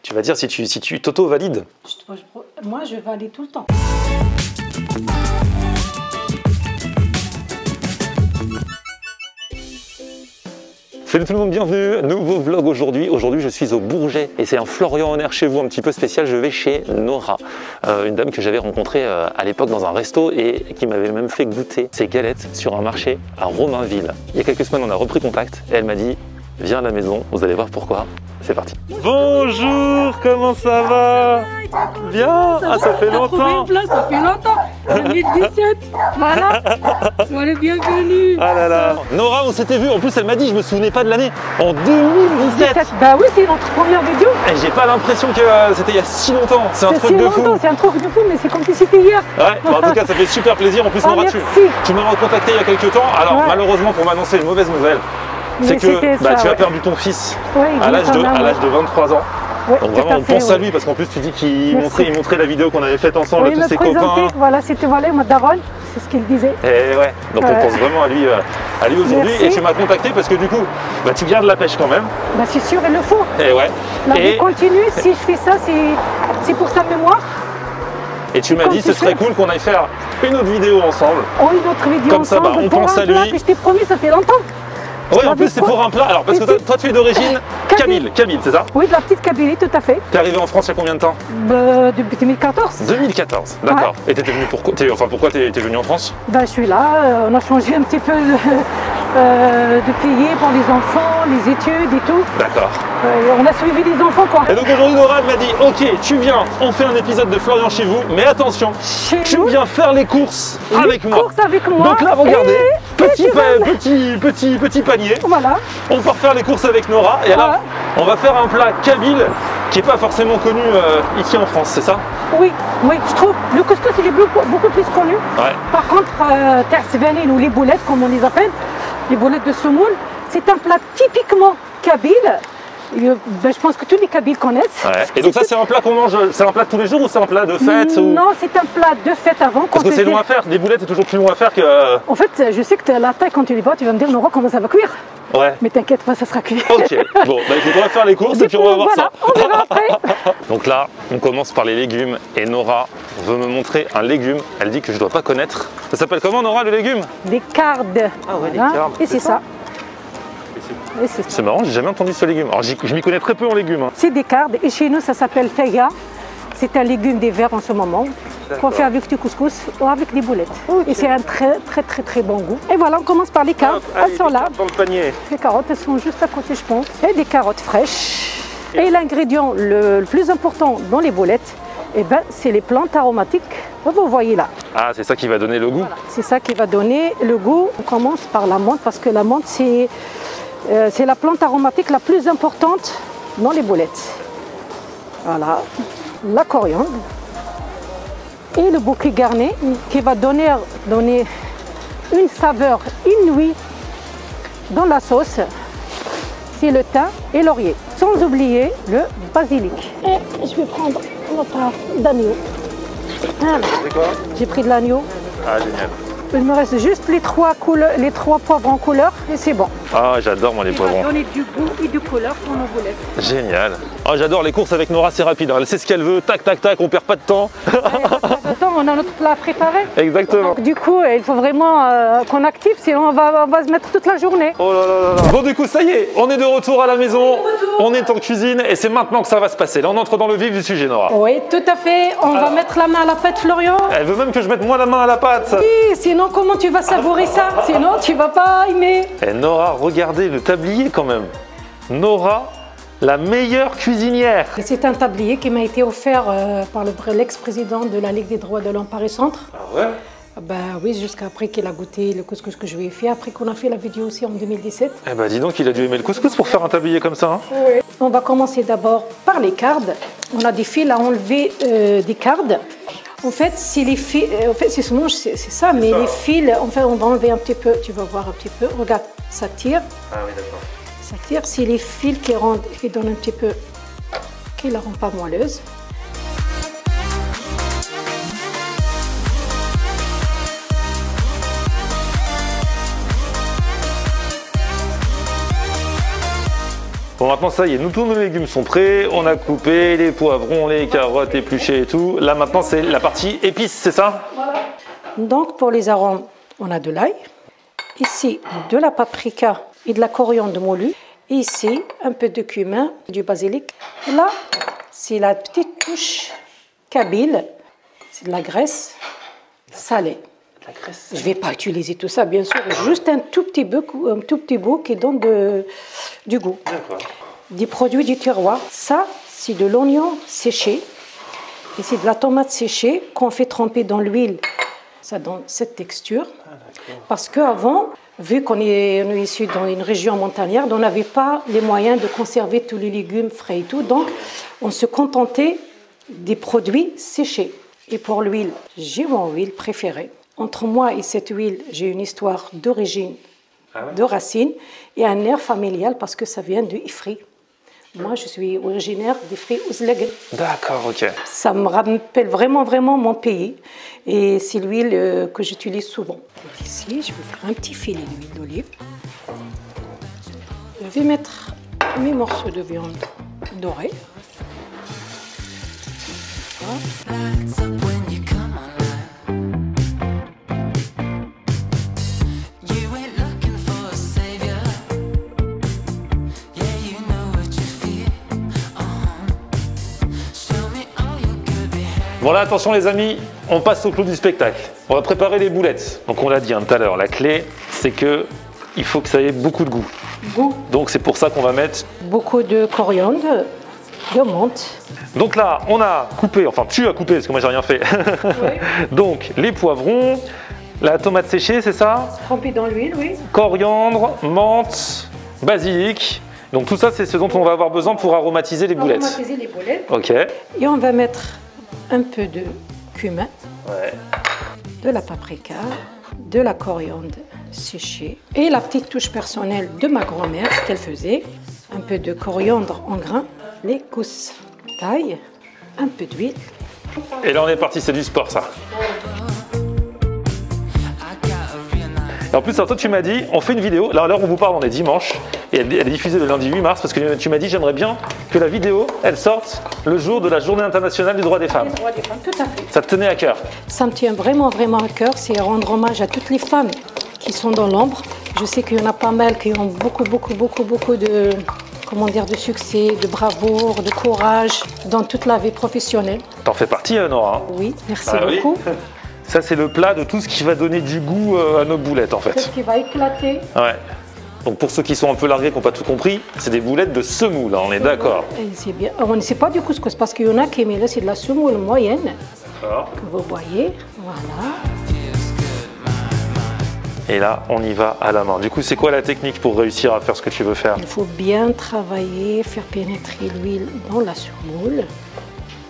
Tu vas dire si tu t'auto-valides. Moi, je valide tout le temps. Salut tout le monde, bienvenue, nouveau vlog aujourd'hui. Aujourd'hui je suis au Bourget et c'est un Florian Honneur chez vous un petit peu spécial. Je vais chez Nora, une dame que j'avais rencontrée à l'époque dans un resto et qui m'avait même fait goûter ses galettes sur un marché à Romainville. Il y a quelques semaines on a repris contact et elle m'a dit viens à la maison, vous allez voir pourquoi. C'est parti. Bonjour, comment ça va? Bien, ça fait longtemps. Ça fait longtemps. 2017, voilà. Voilà, bienvenue. Ah là là. Nora, on s'était vu. En plus, elle m'a dit, je me souvenais pas de l'année. En 2017. Bah oui, c'est notre première vidéo. Et j'ai pas l'impression que c'était il y a si longtemps. C'est un truc de fou. C'est un truc de fou, mais c'est comme si c'était hier. Ouais, bah en tout cas, ça fait super plaisir. En plus, Nora, tu m'as recontacté il y a quelques temps. Alors, malheureusement, pour m'annoncer une mauvaise nouvelle, c'est que tu as perdu ton fils à l'âge de 23 ans. Ouais, donc vraiment on pense à lui parce qu'en plus tu dis qu'il montrait la vidéo qu'on avait faite ensemble, tous ses copains. Voilà, c'était ma daronne, c'est ce qu'il disait. Et ouais, donc on pense vraiment à lui aujourd'hui. Et tu m'as contacté parce que du coup, tu gardes la pêche quand même. Bah c'est sûr, il le faut. Et ouais. La vie continue, si je fais ça, c'est pour sa mémoire. Et tu m'as dit ce serait cool qu'on aille faire une autre vidéo ensemble. Oh, une autre vidéo comme ensemble. Ça, on pense à lui. Que je t'ai promis, ça fait longtemps. Oui, en plus c'est pour un plat. Alors parce que toi tu es d'origine Kabyle, c'est ça? Oui, de la petite Kabylie, tout à fait. T'es arrivé en France il y a combien de temps? Depuis 2014. 2014, d'accord. Ouais. Et t'étais venu pourquoi t'es venu en France? Je suis là, on a changé un petit peu de pays pour les enfants, les études et tout. D'accord. On a suivi les enfants quoi. Et donc aujourd'hui Nora m'a dit ok tu viens, on fait un épisode de Florian chez vous, mais attention, tu viens faire les courses avec moi. Courses avec moi. Donc là regardez, petit panier. Voilà. On part faire les courses avec Nora et alors on va faire un plat kabyle qui n'est pas forcément connu ici en France, c'est ça? Oui, je trouve. Le couscous il est beaucoup plus connu. Ouais. Par contre, tersvenine ou les boulettes comme on les appelle, les boulettes de semoule, c'est un plat typiquement kabyle. Je pense que tous les Kabyles connaissent. Ouais. Et donc ça c'est un plat qu'on mange, c'est un plat de tous les jours ou c'est un plat de fête Non, c'est un plat de fête avant. Parce que c'est long à faire, des boulettes c'est toujours plus long à faire que... En fait, je sais que la taille quand tu les vois, tu vas me dire Nora comment ça va cuire. Ouais. Mais t'inquiète pas, ça sera cuit. Ok, bon, il faudra faire les courses et puis on va voir ça. On verra après. Donc là, on commence par les légumes et Nora veut me montrer un légume. Elle dit que je dois pas connaître. Ça s'appelle comment Nora le légume? Des cardes. Ah ouais, des cardes. Et c'est ça. C'est marrant, j'ai jamais entendu ce légume. Alors je m'y connais très peu en légumes. Hein. C'est des cardes et chez nous ça s'appelle faya. C'est un légume des verts en ce moment. Qu'on fait avec du couscous ou avec des boulettes. Okay. Et c'est un très bon goût. Et voilà, on commence par les carottes. Elles sont là. Dans le panier. Les carottes, elles sont juste à côté, je pense. Et des carottes fraîches. Et l'ingrédient le plus important dans les boulettes, c'est les plantes aromatiques. Vous voyez là. Ah, c'est ça qui va donner le goût. Voilà. C'est ça qui va donner le goût. On commence par la menthe parce que la menthe, c'est la plante aromatique la plus importante dans les boulettes. Voilà, la coriandre et le bouquet garni qui va donner une saveur inouïe dans la sauce. C'est le thym et laurier, sans oublier le basilic. Et je vais prendre notre d'agneau. Voilà. J'ai pris de l'agneau. Ah, génial. Il me reste juste les trois poivrons en couleur et c'est bon. Ah, j'adore moi les poivrons. Ça va donner du goût et du couleur pour nos boulettes. Génial. Ah, j'adore les courses avec Nora, c'est rapide. Elle sait ce qu'elle veut, tac, on perd pas de temps. On a notre plat préparé. Exactement. Donc, du coup, il faut vraiment qu'on active, sinon on va se mettre toute la journée. Oh là là là. Bon, du coup, ça y est, on est de retour à la maison. On est en cuisine et c'est maintenant que ça va se passer. Là, on entre dans le vif du sujet, Nora. Oui, tout à fait. On va mettre la main à la pâte, Florian. Elle veut même que je mette moi la main à la pâte. Oui, sinon comment tu vas savourer ça? Sinon, tu vas pas aimer. Et Nora, regardez le tablier quand même. Nora, la meilleure cuisinière. C'est un tablier qui m'a été offert par l'ex-président de la Ligue des droits de l'homme Paris-Centre. Ah ouais? Oui, jusqu'après qu'il a goûté le couscous que je lui ai fait, après qu'on a fait la vidéo aussi en 2017. Eh ben dis donc, il a dû aimer le couscous pour faire un tablier comme ça. Hein. Oui. On va commencer d'abord par les cardes. On a des fils à enlever des cardes. En fait, c'est les fils, c'est ça, mais les fils, en fait, on va enlever un petit peu, tu vas voir un petit peu. Regarde, ça tire. Ah oui, d'accord. Ça tire, c'est les fils qui donnent un petit peu, qui la rendent pas moelleuse. Bon, maintenant ça y est, tous nos légumes sont prêts, on a coupé les poivrons, les carottes épluchées et tout. Là maintenant c'est la partie épices, c'est ça? Voilà. Donc pour les arômes, on a de l'ail, ici de la paprika et de la coriandre moulue, et ici un peu de cumin, du basilic. Là, c'est la petite touche kabyle, c'est de la graisse salée. Je ne vais pas utiliser tout ça, bien sûr, juste un tout petit bout qui donne du goût. Des produits du terroir. Ça, c'est de l'oignon séché et c'est de la tomate séchée qu'on fait tremper dans l'huile. Ça donne cette texture. Parce qu'avant, vu qu'on est ici dans une région montagnarde, on n'avait pas les moyens de conserver tous les légumes frais et tout. Donc, on se contentait des produits séchés. Et pour l'huile, j'ai mon huile préférée. Entre moi et cette huile, j'ai une histoire d'origine, de racines et un air familial parce que ça vient de Ifri. Moi, je suis originaire d'Ifri Ouzleguen. D'accord, ok. Ça me rappelle vraiment, vraiment mon pays. Et c'est l'huile que j'utilise souvent. Ici, je vais faire un petit filet d'huile d'olive. Je vais mettre mes morceaux de viande dorée. Voilà. Bon là, attention les amis, on passe au clou du spectacle. On va préparer les boulettes. Donc on l'a dit tout à l'heure, la clé, c'est que il faut que ça ait beaucoup de goût. Donc c'est pour ça qu'on va mettre beaucoup de coriandre, de menthe. Donc là, on a coupé, enfin tu as coupé parce que moi j'ai rien fait. Oui. Donc les poivrons, la tomate séchée, c'est ça? Trempée dans l'huile, oui. Coriandre, menthe, basilic. Donc tout ça, c'est ce dont on va avoir besoin pour aromatiser les boulettes. Aromatiser les boulettes. Ok. Et on va mettre un peu de cumin, de la paprika, de la coriandre séchée et la petite touche personnelle de ma grand-mère, ce qu'elle faisait, un peu de coriandre en grains, les gousses taille, un peu d'huile. Et là on est parti, c'est du sport ça. Et en plus, toi tu m'as dit, on fait une vidéo, là à l'heure où on vous parle on est dimanche, et elle est diffusée le lundi 8 mars, parce que tu m'as dit j'aimerais bien que la vidéo, elle sorte le jour de la journée internationale du droit des femmes. Les droits des femmes, tout à fait. Ça te tenait à cœur? Ça me tient vraiment, vraiment à cœur, c'est rendre hommage à toutes les femmes qui sont dans l'ombre. Je sais qu'il y en a pas mal qui ont beaucoup de, comment dire, de succès, de bravoure, de courage dans toute la vie professionnelle. T'en fais partie, Nora? Oui, merci beaucoup. Oui. Ça, c'est le plat de tout ce qui va donner du goût à nos boulettes, en fait. Tout ce qui va éclater. Ouais. Donc, pour ceux qui sont un peu largués, qui n'ont pas tout compris, c'est des boulettes de semoule, hein, on est d'accord. C'est bien. On ne sait pas du couscous, parce qu'il y en a qui aiment, là, c'est de la semoule moyenne. D'accord. Que vous voyez, voilà. Et là, on y va à la main. Du coup, c'est quoi la technique pour réussir à faire ce que tu veux faire? Il faut bien travailler, faire pénétrer l'huile dans la semoule.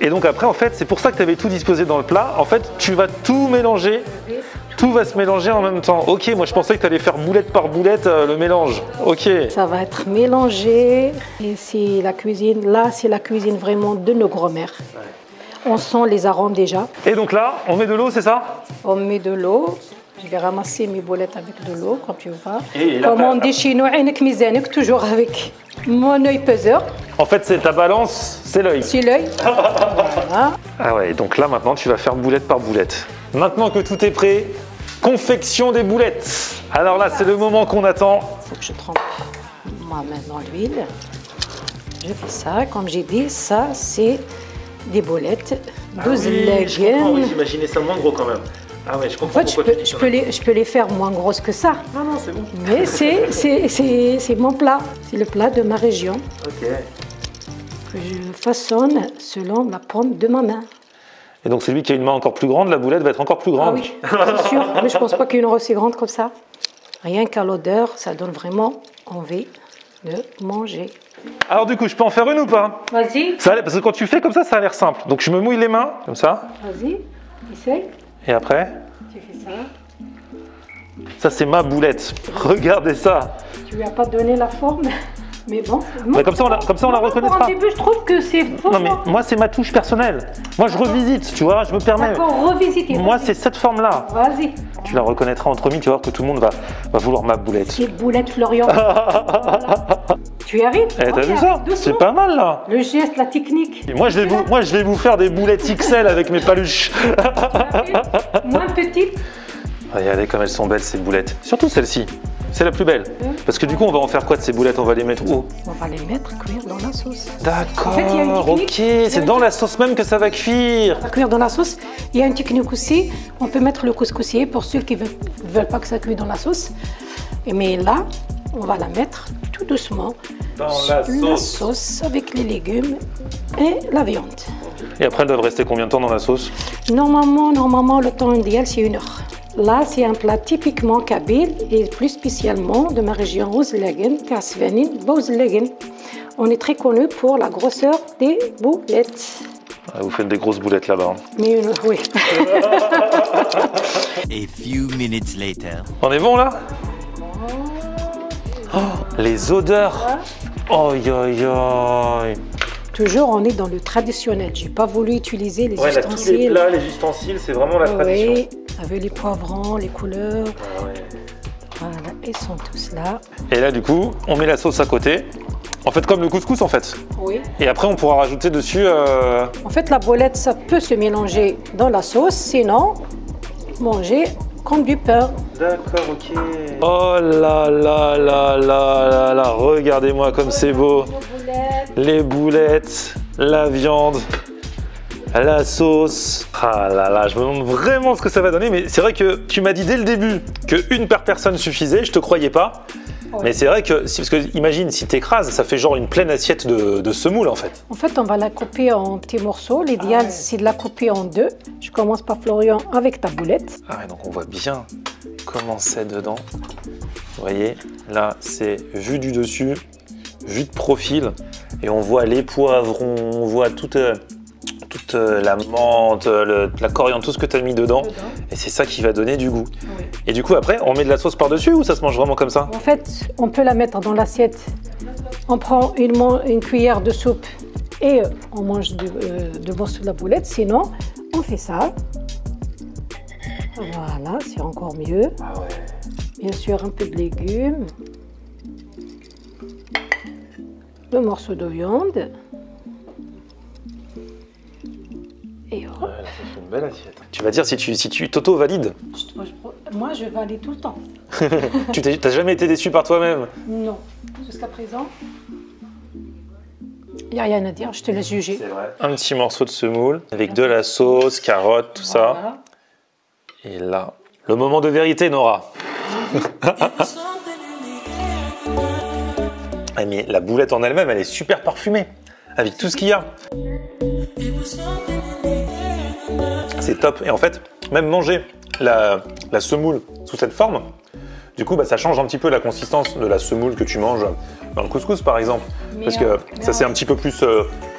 Et donc après, en fait, c'est pour ça que tu avais tout disposé dans le plat. En fait, tu vas tout mélanger. Tout va se mélanger en même temps. Ok, moi je pensais que tu allais faire boulette par boulette le mélange. Ok. Ça va être mélangé. Et c'est la cuisine, là, c'est la cuisine vraiment de nos grands-mères. Ouais. On sent les arômes déjà. Et donc là, on met de l'eau, c'est ça? On met de l'eau. Je vais ramasser mes boulettes avec de l'eau, comme tu vois. Et là, comme on dit chez nous, toujours avec mon œil peseur. En fait, c'est ta balance, c'est l'œil. C'est l'œil. Voilà. Ah ouais, donc là maintenant, tu vas faire boulette par boulette. Maintenant que tout est prêt, confection des boulettes. Alors là, c'est le moment qu'on attend. Il faut que je trempe ma main dans l'huile. Je fais ça, comme j'ai dit, ça c'est des boulettes 12 légumes. Oui, j'imaginais ça moins gros quand même. Ah ouais, je comprends. En fait, je peux les faire moins grosses que ça. Non, non, c'est bon. Mais c'est mon plat. C'est le plat de ma région. Ok. Que je façonne selon la paume de ma main. Et donc celui qui a une main encore plus grande, la boulette va être encore plus grande. Ah oui, c'est sûr. Mais je ne pense pas qu'il y en aura aussi grande comme ça. Rien qu'à l'odeur, ça donne vraiment envie de manger. Alors du coup, je peux en faire une ou pas? Vas-y. Parce que quand tu fais comme ça a l'air simple. Donc je me mouille les mains, comme ça. Vas-y, essaye. Et après? Tu fais ça. Ça, c'est ma boulette. Regardez ça. Tu lui as pas donné la forme, mais bon. Mais comme ça, on la reconnaîtra. Au début, je trouve que c'est faux. Non, mais moi, c'est ma touche personnelle. Moi, je revisite, tu vois, je me permets. D'accord, revisiter. Moi, c'est cette forme-là. Vas-y. Tu la reconnaîtras entre mille, tu vas voir que tout le monde va vouloir ma boulette. C'est boulette Florian. Tu y arrives? Eh, t'as vu ça? C'est pas mal là. Le geste, la technique. Et moi, je vais vous faire des boulettes XL avec mes paluches. Moins petite. Regardez comme elles sont belles ces boulettes. Surtout celle-ci. C'est la plus belle. Parce que du coup, on va en faire quoi de ces boulettes? On va les mettre où? On va les mettre cuire dans la sauce. D'accord, En fait, il y a une technique. ok. C'est dans la sauce même que ça va cuire. On va cuire dans la sauce. Il y a une technique aussi. On peut mettre le couscoussier pour ceux qui ne veulent pas que ça cuise dans la sauce. Mais là, on va la mettre tout doucement Dans sur la sauce avec les légumes et la viande. Et après, elles doivent rester combien de temps dans la sauce? Normalement, le temps idéal, c'est 1 heure. Là, c'est un plat typiquement kabyle et plus spécialement de ma région Ouzlegen, Kasvenin, Bouzlegen. On est très connu pour la grosseur des boulettes. Ah, vous faites des grosses boulettes là-bas. Hein. Mais oui. A few minutes later. On est bon là? Oh, les odeurs. Oi, oi, oi. Toujours, on est dans le traditionnel. J'ai pas voulu utiliser les Ouais, là, tous les ustensiles. plats, les ustensiles, c'est vraiment la tradition. Oui, avec les poivrons, les couleurs. Ah ouais. Voilà, ils sont tous là. Et là, du coup, on met la sauce à côté. En fait, comme le couscous, en fait. Oui. Et après, on pourra rajouter dessus... En fait, la boulette, ça peut se mélanger dans la sauce, sinon, manger comme du pain. D'accord, ok. Oh là là là là là là, regardez-moi comme c'est beau. Les boulettes, la viande, la sauce. Ah là là, je me demande vraiment ce que ça va donner. Mais c'est vrai que tu m'as dit dès le début qu'une par personne suffisait, je te croyais pas. Ouais. Mais c'est vrai que, parce que imagine, si t'écrases, ça fait genre une pleine assiette de semoule en fait. En fait, on va la couper en petits morceaux. L'idéal, c'est de la couper en 2. Je commence par Florian avec ta boulette. Ah ouais, donc on voit bien comment c'est dedans. Vous voyez, là c'est vu du dessus, vu de profil. Et on voit les poivrons, on voit toute la menthe, la coriandre, tout ce que tu as mis dedans. Et c'est ça qui va donner du goût. Oui. Et du coup, après, on met de la sauce par-dessus ou ça se mange vraiment comme ça? En fait, on peut la mettre dans l'assiette. On prend une cuillère de soupe et on mange deux morceaux de la boulette. Sinon, on fait ça. Voilà, c'est encore mieux. Ah ouais. Bien sûr, un peu de légumes. Le morceau de viande. Et hop. Ouais, là, ça fait une belle assiette. Tu vas dire si tu t'auto-valides. Moi, je valide tout le temps. Tu t'as jamais été déçu par toi-même? Non, jusqu'à présent, il n'y a rien à dire, je te laisse juger. C'est vrai. Un petit morceau de semoule avec de la sauce, carottes, tout ça. Voilà. Et là, le moment de vérité, Nora. Ah, mais la boulette en elle-même, elle est super parfumée, avec tout ce qu'il y a. C'est top. Et en fait, même manger la semoule sous cette forme, du coup, ça change un petit peu la consistance de la semoule que tu manges dans le couscous, par exemple. Parce que ça s'est un petit peu plus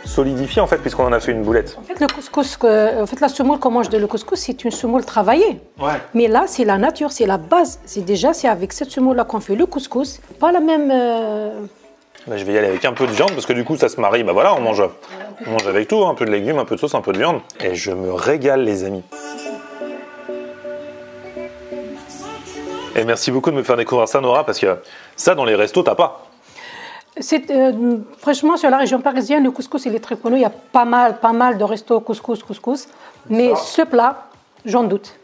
solidifié, en fait, puisqu'on en a fait une boulette. En fait, le couscous, la semoule qu'on mange de le couscous, c'est une semoule travaillée. Ouais. Mais là, c'est la nature, c'est la base. C'est avec cette semoule-là qu'on fait le couscous. Pas la même... Bah, je vais y aller avec un peu de viande, parce que du coup, ça se marie. Bah voilà, on mange avec tout, un peu de légumes, un peu de sauce, un peu de viande. Et je me régale, les amis. Et merci beaucoup de me faire découvrir ça, Nora, parce que ça, dans les restos, t'as pas. Franchement, sur la région parisienne, le couscous, il est très connu. Il y a pas mal de restos couscous. Mais ce plat, j'en doute.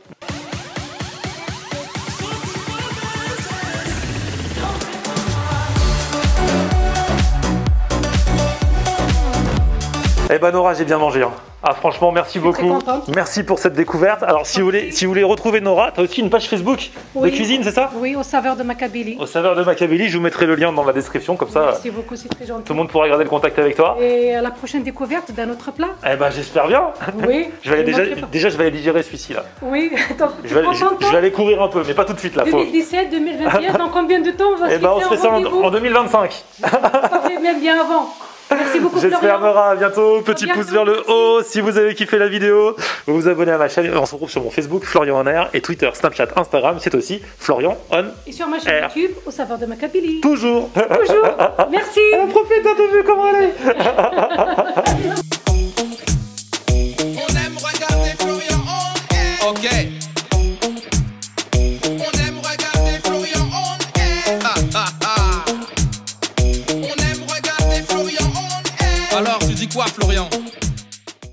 Eh ben Nora, j'ai bien mangé. Hein. Ah franchement, merci beaucoup. Très contente. Merci pour cette découverte. Alors si vous voulez retrouver Nora, tu as aussi une page Facebook de cuisine, c'est ça? Oui, au saveur de ma Kabylie. Au saveur de ma Kabylie, je vous mettrai le lien dans la description, comme ça Merci beaucoup, c'est très gentil. tout le monde pourra garder le contact avec toi. Et à la prochaine découverte d'un autre plat. Eh ben j'espère bien. Oui. je vais je vais aller digérer celui-ci là. Oui, donc, Je vais aller courir un peu, mais pas tout de suite là. 2017, 2021, dans combien de temps on va se Eh ben on se fait ça rendez-vous? en 2025. Même bien avant. Merci beaucoup, J'espère Florian. Nora, à bientôt. Petit bientôt, pouce vers le haut si vous avez kiffé la vidéo. Vous vous abonnez à ma chaîne. On se retrouve sur mon Facebook, Florian On Air, et Twitter, Snapchat, Instagram. C'est aussi Florian On Et sur ma chaîne Air. YouTube, au saveur de ma Kabylie. Toujours. Toujours. Merci. Profite, t'as vu comment elle est.